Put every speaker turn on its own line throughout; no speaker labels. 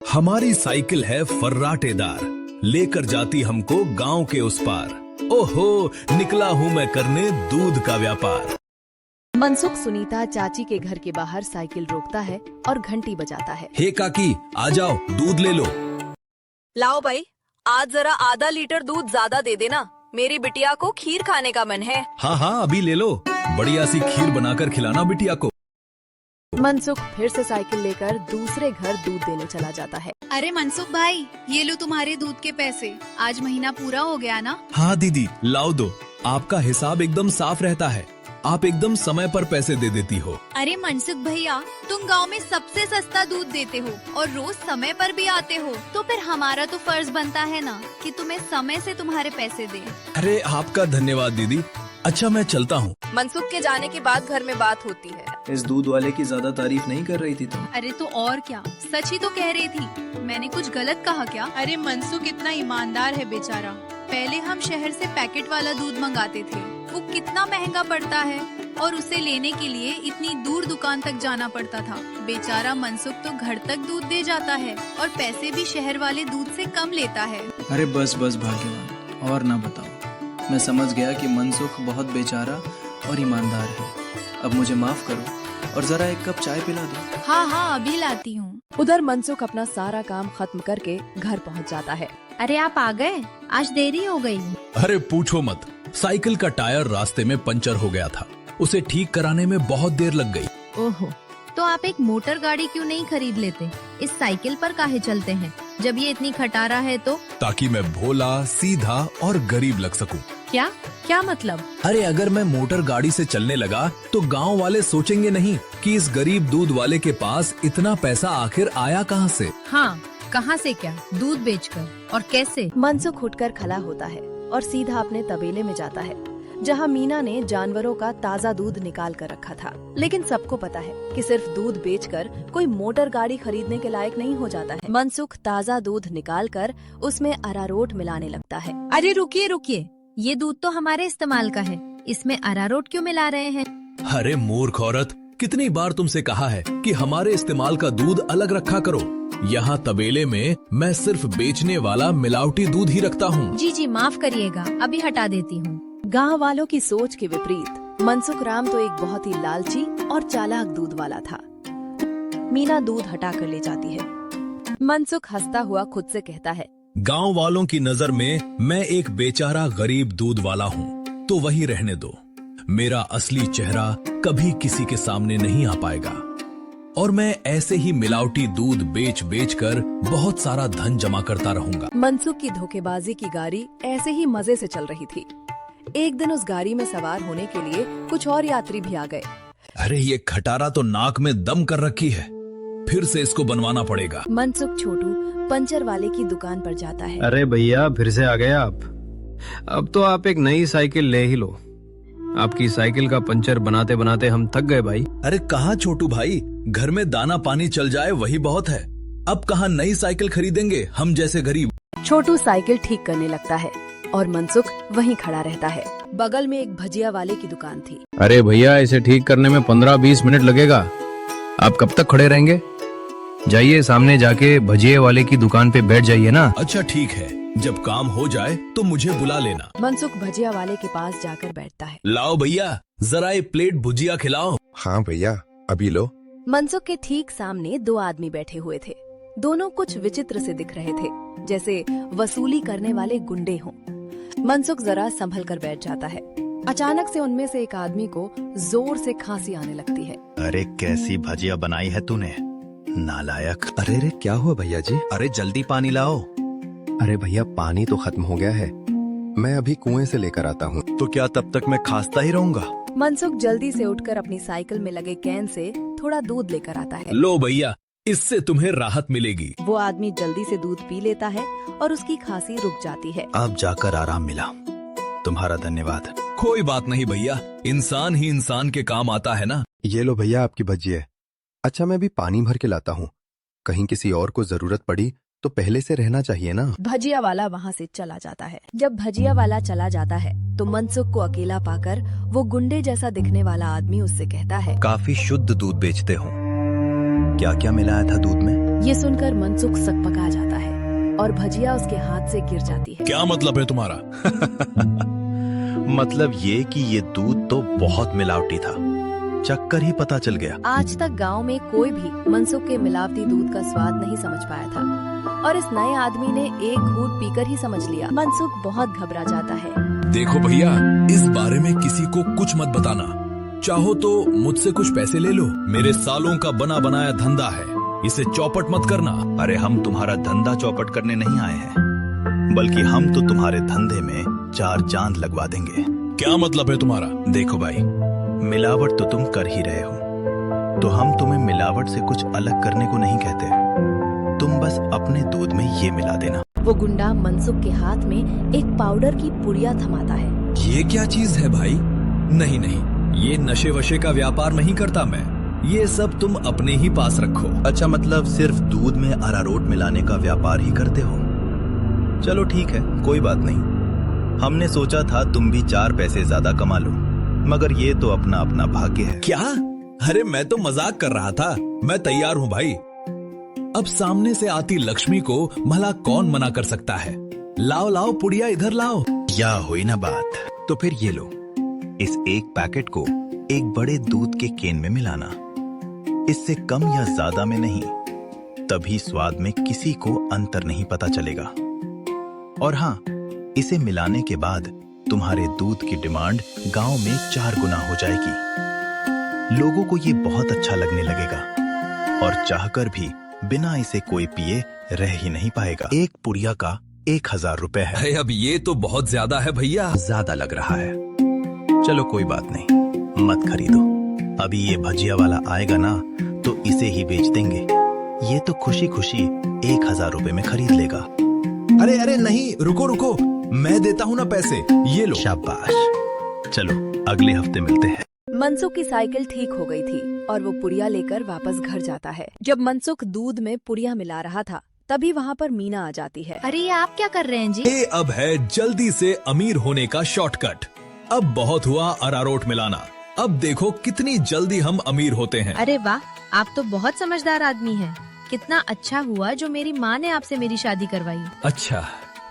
हमारी साइकिल है फर्राटेदार, लेकर जाती हमको गांव के उस पार। ओहो, निकला हूँ मैं करने दूध का व्यापार।
मनसुख सुनीता चाची के घर के बाहर साइकिल रोकता है और घंटी बजाता है।
हे काकी, आ जाओ, दूध ले लो।
लाओ भाई, आज जरा आधा लीटर दूध ज्यादा दे देना, मेरी बिटिया को खीर खाने का मन है।
हाँ हाँ, अभी ले लो, बढ़िया सी खीर बनाकर खिलाना बिटिया को।
मनसुख फिर से साइकिल लेकर दूसरे घर दूध देने चला जाता है।
अरे मनसुख भाई, ये लो तुम्हारे दूध के पैसे, आज महीना पूरा हो गया ना।
हाँ दीदी, लाओ दो, आपका हिसाब एकदम साफ रहता है, आप एकदम समय पर पैसे दे देती हो।
अरे मनसुख भैया, तुम गांव में सबसे सस्ता दूध देते हो और रोज समय पर भी आते हो, तो फिर हमारा तो फर्ज बनता है ना कि तुम्हें समय से तुम्हारे पैसे दे।
अरे आपका धन्यवाद दीदी, अच्छा मैं चलता हूँ।
मनसुख के जाने के बाद घर में बात होती है।
इस दूध वाले की ज्यादा तारीफ नहीं कर रही थी तुम?
अरे तो और क्या, सच ही तो कह रही थी, मैंने कुछ गलत कहा क्या? अरे मनसुख इतना ईमानदार है बेचारा। पहले हम शहर से पैकेट वाला दूध मंगाते थे, वो कितना महंगा पड़ता है और उसे लेने के लिए इतनी दूर दुकान तक जाना पड़ता था। बेचारा मनसुख तो घर तक दूध दे जाता है और पैसे भी शहर वाले दूध से कम लेता है।
अरे बस बस भाग्यवान, और ना बताओ। मैं समझ गया कि मनसुख बहुत बेचारा और ईमानदार है। अब मुझे माफ करो और जरा एक कप चाय पिला दो।
हाँ हाँ, अभी लाती हूँ।
उधर मनसुख अपना सारा काम खत्म करके घर पहुंच जाता है।
अरे आप आ गए, आज देरी हो गई।
अरे पूछो मत, साइकिल का टायर रास्ते में पंचर हो गया था, उसे ठीक कराने में बहुत देर लग गई।
ओहो, तो आप एक मोटर गाड़ी क्यों नहीं खरीद लेते? इस साइकिल पर काहे चलते हैं जब ये इतनी खटारा है तो?
ताकि मैं भोला, सीधा और गरीब लग सकूं।
क्या क्या मतलब?
अरे अगर मैं मोटर गाड़ी से चलने लगा तो गांव वाले सोचेंगे नहीं कि इस गरीब दूध वाले के पास इतना पैसा आखिर आया कहां से।
हाँ, कहाँ से क्या, दूध बेचकर और कैसे?
मनसुख उठकर खड़ा होता है और सीधा अपने तबेले में जाता है, जहाँ मीना ने जानवरों का ताज़ा दूध निकाल कर रखा था। लेकिन सबको पता है कि सिर्फ दूध बेचकर कोई मोटर गाड़ी खरीदने के लायक नहीं हो जाता है। मनसुख ताज़ा दूध निकालकर उसमें अरारोट मिलाने लगता है।
अरे रुकिए रुकिए, ये दूध तो हमारे इस्तेमाल का है, इसमें अरारोट क्यों मिला रहे हैं?
अरे मूर्ख औरत, कितनी बार तुमसे कहा है कि हमारे इस्तेमाल का दूध अलग रखा करो। यहाँ तबेले में मैं सिर्फ बेचने वाला मिलावटी दूध ही रखता हूँ।
जी जी, माफ करिएगा, अभी हटा देती हूँ।
गांव वालों की सोच के विपरीत मनसुख राम तो एक बहुत ही लालची और चालाक दूध वाला था। मीना दूध हटा कर ले जाती है। मनसुख हंसता हुआ खुद से कहता है,
गांव वालों की नजर में मैं एक बेचारा गरीब दूध वाला हूँ, तो वही रहने दो। मेरा असली चेहरा कभी किसी के सामने नहीं आ पाएगा और मैं ऐसे ही मिलावटी दूध बेच बेच कर बहुत सारा धन जमा करता रहूंगा।
मनसुख की धोखेबाजी की गाड़ी ऐसे ही मजे से चल रही थी। एक दिन उस गाड़ी में सवार होने के लिए कुछ और यात्री भी आ गए।
अरे ये खटारा तो नाक में दम कर रखी है, फिर से इसको बनवाना पड़ेगा।
मनसुख छोटू पंचर वाले की दुकान पर जाता है।
अरे भैया, फिर से आ गए आप। अब तो आप एक नई साइकिल ले ही लो। आपकी साइकिल का पंचर बनाते बनाते हम थक गए भाई।
अरे कहाँ छोटू भाई, घर में दाना पानी चल जाए वही बहुत है। अब कहाँ नई साइकिल खरीदेंगे हम जैसे गरीब।
छोटू साइकिल ठीक करने लगता है और मनसुख वहीं खड़ा रहता है। बगल में एक भजिया वाले की दुकान थी।
अरे भैया, इसे ठीक करने में 15-20 मिनट लगेगा, आप कब तक खड़े रहेंगे? जाइए, सामने जाके भजिए वाले की दुकान पे बैठ जाइए ना।
अच्छा ठीक है, जब काम हो जाए तो मुझे बुला लेना।
मनसुख भजिया वाले के पास जाकर बैठता है।
लाओ भैया, जरा एक प्लेट भुजिया खिलाओ।
हाँ भैया, अभी लो।
मनसुख के ठीक सामने दो आदमी बैठे हुए थे। दोनों कुछ विचित्र से दिख रहे थे, जैसे वसूली करने वाले गुंडे हों। मनसुख जरा संभल कर बैठ जाता है। अचानक से उनमें से एक आदमी को जोर से खांसी आने लगती है।
अरे कैसी भजिया बनाई है तूने, नालायक।
अरे रे, क्या हुआ भैया जी?
अरे जल्दी पानी लाओ।
अरे भैया, पानी तो खत्म हो गया है, मैं अभी कुएं से लेकर आता हूँ।
तो क्या तब तक मैं खांसता ही रहूंगा?
मनसुख जल्दी से उठकर अपनी साइकिल में लगे कैन से थोड़ा दूध लेकर आता है।
लो भैया, इससे तुम्हें राहत मिलेगी।
वो आदमी जल्दी से दूध पी लेता है और उसकी खांसी रुक जाती है।
अब जाकर आराम मिला, तुम्हारा धन्यवाद।
कोई बात नहीं भैया, इंसान ही इंसान के काम आता है ना।
ये लो भैया आपकी भजिया। अच्छा, मैं भी पानी भर के लाता हूँ, कहीं किसी और को जरूरत पड़ी तो पहले से रहना चाहिए ना।
भजिया वाला वहाँ से चला जाता है। जब भजिया वाला चला जाता है तो मनसुख को अकेला पाकर वो गुंडे जैसा दिखने वाला आदमी उससे कहता है,
काफी शुद्ध दूध बेचते हो, क्या क्या मिलाया था दूध में?
ये सुनकर मनसुख सकपका जाता है और भजिया उसके हाथ से गिर जाती है।
क्या मतलब है तुम्हारा?
मतलब ये कि ये दूध तो बहुत मिलावटी था, चक्कर ही पता चल गया।
आज तक गांव में कोई भी मनसुख के मिलावटी दूध का स्वाद नहीं समझ पाया था और इस नए आदमी ने एक घूंट पीकर ही समझ लिया। मनसुख बहुत घबरा जाता है।
देखो भैया, इस बारे में किसी को कुछ मत बताना। चाहो तो मुझसे कुछ पैसे ले लो, मेरे सालों का बना बनाया धंधा है, इसे चौपट मत करना।
अरे हम तुम्हारा धंधा चौपट करने नहीं आए हैं, बल्कि हम तो तुम्हारे धंधे में 4 चांद लगवा देंगे।
क्या मतलब है तुम्हारा?
देखो भाई, मिलावट तो तुम कर ही रहे हो, तो हम तुम्हें मिलावट से कुछ अलग करने को नहीं कहते। तुम बस अपने दूध में ये मिला देना।
वो गुंडा मनसुख के हाथ में एक पाउडर की पुड़िया थमाता है।
ये क्या चीज है भाई? नहीं नहीं, ये नशे वशे का व्यापार नहीं करता मैं, ये सब तुम अपने ही पास रखो।
अच्छा, मतलब सिर्फ दूध में अरारोट मिलाने का व्यापार ही करते हो? चलो ठीक है, कोई बात नहीं। हमने सोचा था तुम भी 4 पैसे ज्यादा कमा लो, मगर ये तो अपना अपना भाग्य है।
क्या? अरे मैं तो मजाक कर रहा था, मैं तैयार हूँ भाई। अब सामने से आती लक्ष्मी को भला कौन मना कर सकता है? लाओ लाओ पुड़िया, इधर लाओ।
या हुई ना बात, तो फिर ये लो, इस एक पैकेट को एक बड़े दूध के केन में मिलाना। इससे कम या ज्यादा में नहीं, तभी स्वाद में किसी को अंतर नहीं पता चलेगा। और हाँ, इसे मिलाने के बाद तुम्हारे दूध की डिमांड गांव में 4 गुना हो जाएगी। लोगों को ये बहुत अच्छा लगने लगेगा और चाहकर भी बिना इसे कोई पिए रह ही नहीं पाएगा। एक पुड़िया का 1000 रुपए है।
अरे अब ये तो बहुत ज्यादा है भैया।
ज्यादा लग रहा है, चलो कोई बात नहीं, मत खरीदो। अभी ये भजिया वाला आएगा ना, तो इसे ही बेच देंगे। ये तो खुशी खुशी 1000 रुपए में खरीद लेगा।
अरे अरे नहीं, रुको रुको, मैं देता हूँ ना पैसे, ये लो।
शाबाश, चलो अगले हफ्ते मिलते हैं।
मनसुख की साइकिल ठीक हो गई थी और वो पुड़िया लेकर वापस घर जाता है। जब मनसुख दूध में पुड़िया मिला रहा था, तभी वहाँ पर मीना आ जाती है।
अरे ये आप क्या कर रहे हैं जी?
ये अब है जल्दी से अमीर होने का शॉर्टकट। अब बहुत हुआ अरारोट मिलाना, अब देखो कितनी जल्दी हम अमीर होते हैं।
अरे वाह, आप तो बहुत समझदार आदमी हैं। कितना अच्छा हुआ जो मेरी माँ ने आपसे मेरी शादी करवाई।
अच्छा,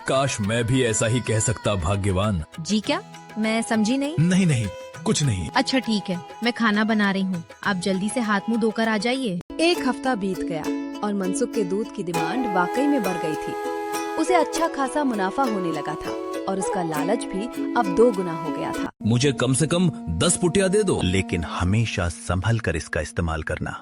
काश मैं भी ऐसा ही कह सकता, भाग्यवान।
जी क्या? मैं समझी नहीं।
नहीं नहीं, कुछ नहीं।
अच्छा ठीक है, मैं खाना बना रही हूँ, आप जल्दी से हाथ मुंह धोकर आ जाइए।
एक हफ्ता बीत गया और मनसुख के दूध की डिमांड वाकई में बढ़ गई थी। उसे अच्छा खासा मुनाफा होने लगा था और उसका लालच भी अब 2 गुना हो गया था।
मुझे कम से कम 10 पुटिया दे दो।
लेकिन हमेशा संभल कर इसका इस्तेमाल करना।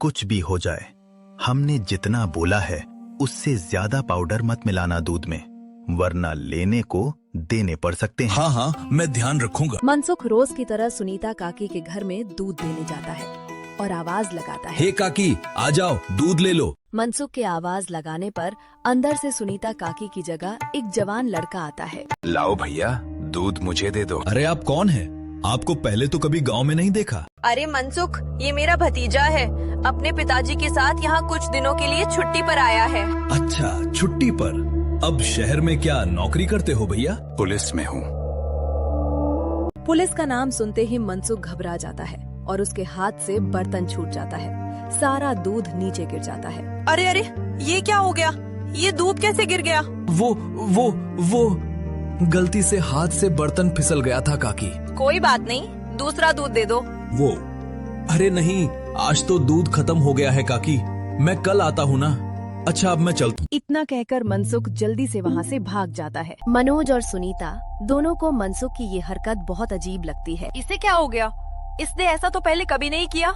कुछ भी हो जाए, हमने जितना बोला है उससे ज्यादा पाउडर मत मिलाना दूध में, वरना लेने को देने पड़ सकते हैं।
हाँ हाँ, मैं ध्यान रखूंगा।
मनसुख रोज की तरह सुनीता काकी के घर में दूध देने जाता है और आवाज लगाता है,
हे काकी, आ जाओ, दूध ले लो।
मनसुख के आवाज लगाने पर अंदर से सुनीता काकी की जगह एक जवान लड़का आता है।
लाओ भैया, दूध मुझे दे दो।
अरे आप कौन हैं? आपको पहले तो कभी गांव में नहीं देखा।
अरे मनसुख, ये मेरा भतीजा है, अपने पिताजी के साथ यहाँ कुछ दिनों के लिए छुट्टी पर आया है।
अच्छा, छुट्टी पर? अब शहर में क्या नौकरी करते हो भैया?
पुलिस में हूँ।
पुलिस का नाम सुनते ही मनसुख घबरा जाता है और उसके हाथ से बर्तन छूट जाता है। सारा दूध नीचे गिर जाता है।
अरे अरे, ये क्या हो गया? ये दूध कैसे गिर गया?
वो गलती से हाथ से बर्तन फिसल गया था काकी।
कोई बात नहीं, दूसरा दूध दे दो।
वो, अरे नहीं, आज तो दूध खत्म हो गया है काकी, मैं कल आता हूँ ना। अच्छा, अब मैं चलता हूँ।
इतना कहकर मनसुख जल्दी से वहाँ से भाग जाता है। मनोज और सुनीता दोनों को मनसुख की ये हरकत बहुत अजीब लगती है।
इसे क्या हो गया? इसने ऐसा तो पहले कभी नहीं किया।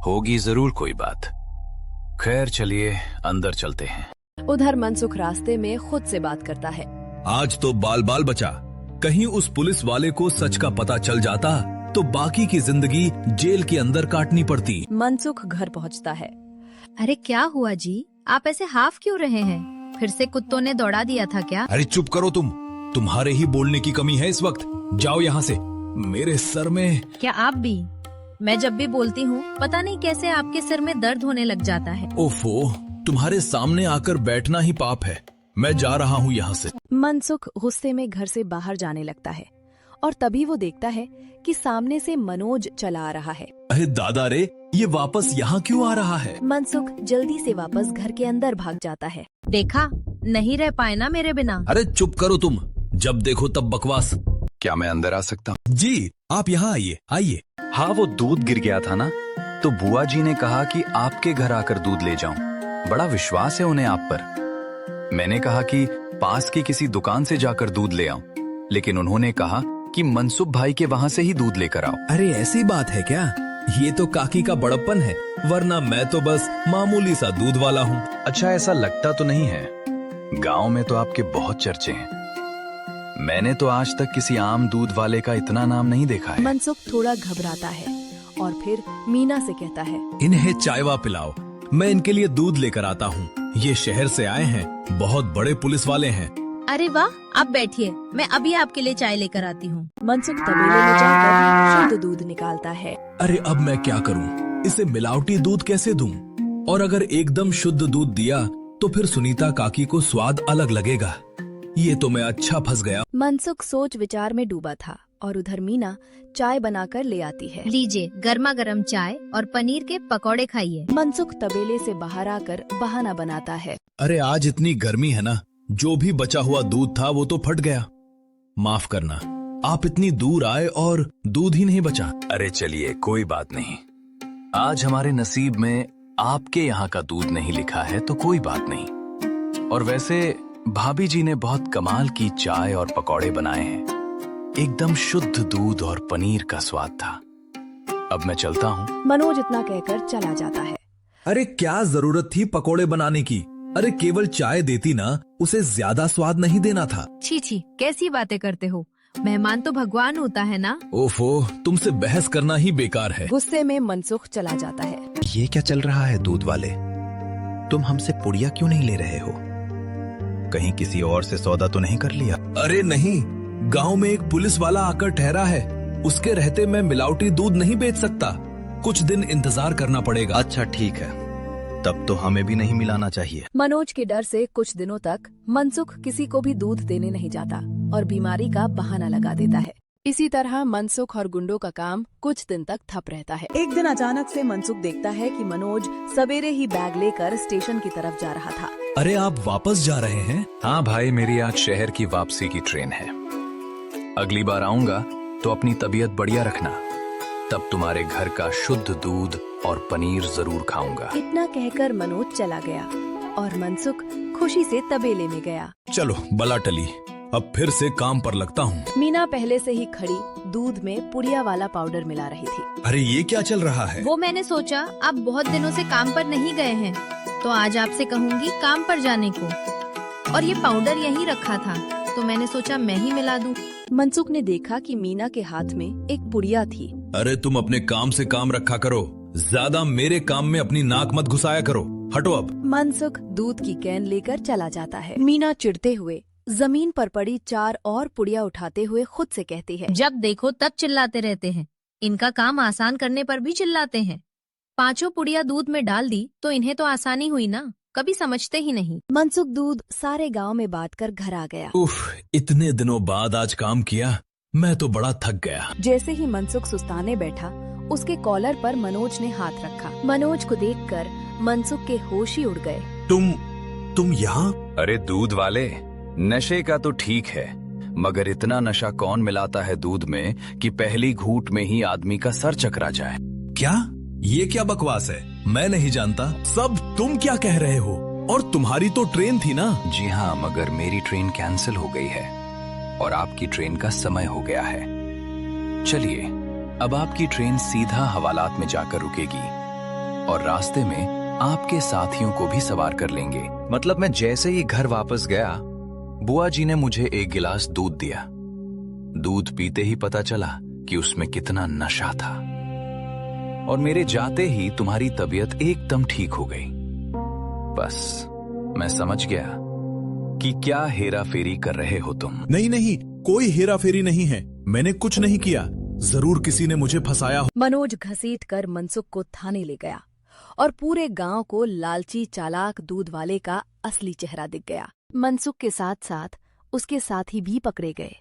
होगी जरूर कोई बात। खैर चलिए अंदर चलते हैं।
उधर मनसुख रास्ते में खुद से बात करता है।
आज तो बाल बाल बचा, कहीं उस पुलिस वाले को सच का पता चल जाता तो बाकी की जिंदगी जेल के अंदर काटनी पड़ती।
मनसुख घर पहुँचता है।
अरे क्या हुआ जी, आप ऐसे हाफ क्यों रहे हैं? फिर से कुत्तों ने दौड़ा दिया था क्या?
अरे चुप करो तुम, तुम्हारे ही बोलने की कमी है इस वक्त। जाओ यहाँ से, मेरे सर में।
क्या आप भी? मैं जब भी बोलती हूँ पता नहीं कैसे आपके सिर में दर्द होने लग जाता है।
ओफो, तुम्हारे सामने आकर बैठना ही पाप है। मैं जा रहा हूँ यहाँ से।
मनसुख गुस्से में घर से बाहर जाने लगता है और तभी वो देखता है कि सामने से मनोज चला आ रहा है।
अरे दादा रे, ये वापस यहाँ क्यों आ रहा है?
मनसुख जल्दी से वापस घर के अंदर भाग जाता है।
देखा, नहीं रह पाए ना मेरे बिना।
अरे चुप करो तुम, जब देखो तब बकवास।
क्या मैं अंदर आ सकता हूँ?
जी आप यहाँ आइए आइए।
हाँ, वो दूध गिर गया था ना, तो बुआ जी ने कहा कि आपके घर आकर दूध ले जाऊं। बड़ा विश्वास है उन्हें आप पर। मैंने कहा कि पास की किसी दुकान से जाकर दूध ले आऊं, लेकिन उन्होंने कहा कि मनसुख भाई के वहां से ही दूध लेकर आओ।
अरे ऐसी बात है क्या? ये तो काकी का बड़प्पन है, वरना मैं तो बस मामूली सा दूध वाला हूँ।
अच्छा, ऐसा लगता तो नहीं है। गांव में तो आपके बहुत चर्चे हैं। मैंने तो आज तक किसी आम दूध वाले का इतना नाम नहीं देखा है।
मनसुख थोड़ा घबराता है और फिर मीना से कहता है,
इन्हें चायवा पिलाओ, मैं इनके लिए दूध लेकर आता हूँ। ये शहर से आए हैं, बहुत बड़े पुलिस वाले हैं।
अरे वाह, आप बैठिए, मैं अभी आपके लिए चाय लेकर आती हूँ।
मनसुख तबेले में जाकर शुद्ध दूध निकालता है।
अरे अब मैं क्या करूँ? इसे मिलावटी दूध कैसे दूं? और अगर एकदम शुद्ध दूध दिया तो फिर सुनीता काकी को स्वाद अलग लगेगा। ये तो मैं अच्छा फंस गया।
मनसुख सोच विचार में डूबा था और उधर मीना चाय बनाकर ले आती है।
लीजिए गर्मा गर्म चाय और पनीर के पकौड़े खाइए।
मनसुख तबेले से बाहर आकर बहाना बनाता है।
अरे आज इतनी गर्मी है ना, जो भी बचा हुआ दूध था वो तो फट गया। माफ करना, आप इतनी दूर आए और दूध ही नहीं बचा।
अरे चलिए, कोई बात नहीं। आज हमारे नसीब में आपके यहाँ का दूध नहीं लिखा है तो कोई बात नहीं। और वैसे भाभी जी ने बहुत कमाल की चाय और पकौड़े बनाए हैं। एकदम शुद्ध दूध और पनीर का स्वाद था। अब मैं चलता हूँ।
मनोज इतना कहकर चला जाता है।
अरे क्या जरूरत थी पकोड़े बनाने की? अरे केवल चाय देती ना, उसे ज्यादा स्वाद नहीं देना था।
छी छी, कैसी बातें करते हो? मेहमान तो भगवान होता है ना।
ओफो, तुमसे बहस करना ही बेकार है।
गुस्से में मनसुख चला जाता है।
ये क्या चल रहा है दूध वाले? तुम हमसे पुड़िया क्यों नहीं ले रहे हो? कहीं किसी और से सौदा तो नहीं कर लिया?
अरे नहीं, गांव में एक पुलिस वाला आकर ठहरा है, उसके रहते मैं मिलावटी दूध नहीं बेच सकता। कुछ दिन इंतजार करना पड़ेगा।
अच्छा ठीक है, तब तो हमें भी नहीं मिलाना चाहिए।
मनोज के डर से कुछ दिनों तक मनसुख किसी को भी दूध देने नहीं जाता और बीमारी का बहाना लगा देता है। इसी तरह मनसुख और गुंडों का काम कुछ दिन तक ठप रहता है। एक दिन अचानक से मनसुख देखता है कि मनोज सवेरे ही बैग लेकर स्टेशन की तरफ जा रहा था।
अरे आप वापस जा रहे हैं?
हाँ भाई, मेरी आज शहर की वापसी की ट्रेन है। अगली बार आऊंगा तो अपनी तबीयत बढ़िया रखना, तब तुम्हारे घर का शुद्ध दूध और पनीर जरूर खाऊंगा।
इतना कहकर मनोज चला गया और मनसुख खुशी से तबेले में गया।
चलो बला टली, अब फिर से काम पर लगता हूँ।
मीना पहले से ही खड़ी दूध में पुड़िया वाला पाउडर मिला रही थी।
अरे ये क्या चल रहा है?
वो मैंने सोचा आप बहुत दिनों से काम पर नहीं गए हैं, तो आज आपसे कहूँगी काम पर जाने को। और ये पाउडर यहीं रखा था, तो मैंने सोचा मैं ही मिला दूं।
मनसुख ने देखा कि मीना के हाथ में एक पुड़िया थी।
अरे तुम अपने काम से काम रखा करो, ज्यादा मेरे काम में अपनी नाक मत घुसाया करो। हटो अब।
मनसुख दूध की कैन लेकर चला जाता है। मीना चिढ़ते हुए जमीन पर पड़ी 4 और पुड़िया उठाते हुए खुद से कहती है,
जब देखो तब चिल्लाते रहते हैं, इनका काम आसान करने पर भी चिल्लाते हैं। 5 पुड़िया दूध में डाल दी तो इन्हें तो आसानी हुई ना, कभी समझते ही नहीं।
मनसुख दूध सारे गांव में बांटकर घर आ गया।
उफ, इतने दिनों बाद आज काम किया, मैं तो बड़ा थक गया।
जैसे ही मनसुख सुस्ताने बैठा, उसके कॉलर पर मनोज ने हाथ रखा। मनोज को देखकर मनसुख के होश ही उड़ गए।
तुम यहाँ?
अरे दूध वाले, नशे का तो ठीक है, मगर इतना नशा कौन मिलाता है दूध में कि पहली घूंट में ही आदमी का सर चकरा जाए?
क्या? ये क्या बकवास है? मैं नहीं जानता। सब तुम क्या कह रहे हो? और तुम्हारी तो ट्रेन थी ना?
जी हाँ, मगर मेरी ट्रेन कैंसिल हो गई है और आपकी ट्रेन का समय हो गया है। चलिए, अब आपकी ट्रेन सीधा हवालात में जाकर रुकेगी और रास्ते में आपके साथियों को भी सवार कर लेंगे। मतलब मैं जैसे ही घर वापस गया, बुआ जी ने मुझे एक गिलास दूध दिया। दूध पीते ही पता चला कि उसमें कितना नशा था और मेरे जाते ही तुम्हारी तबीयत एकदम ठीक हो गई। बस मैं समझ गया कि क्या हेरा फेरी कर रहे हो तुम।
नहीं नहीं, कोई हेरा फेरी नहीं है, मैंने कुछ नहीं किया। जरूर किसी ने मुझे फंसाया हो।
मनोज घसीटकर मनसुख को थाने ले गया और पूरे गांव को लालची चालाक दूध वाले का असली चेहरा दिख गया। मनसुख के साथ साथ उसके साथी भी पकड़े गए।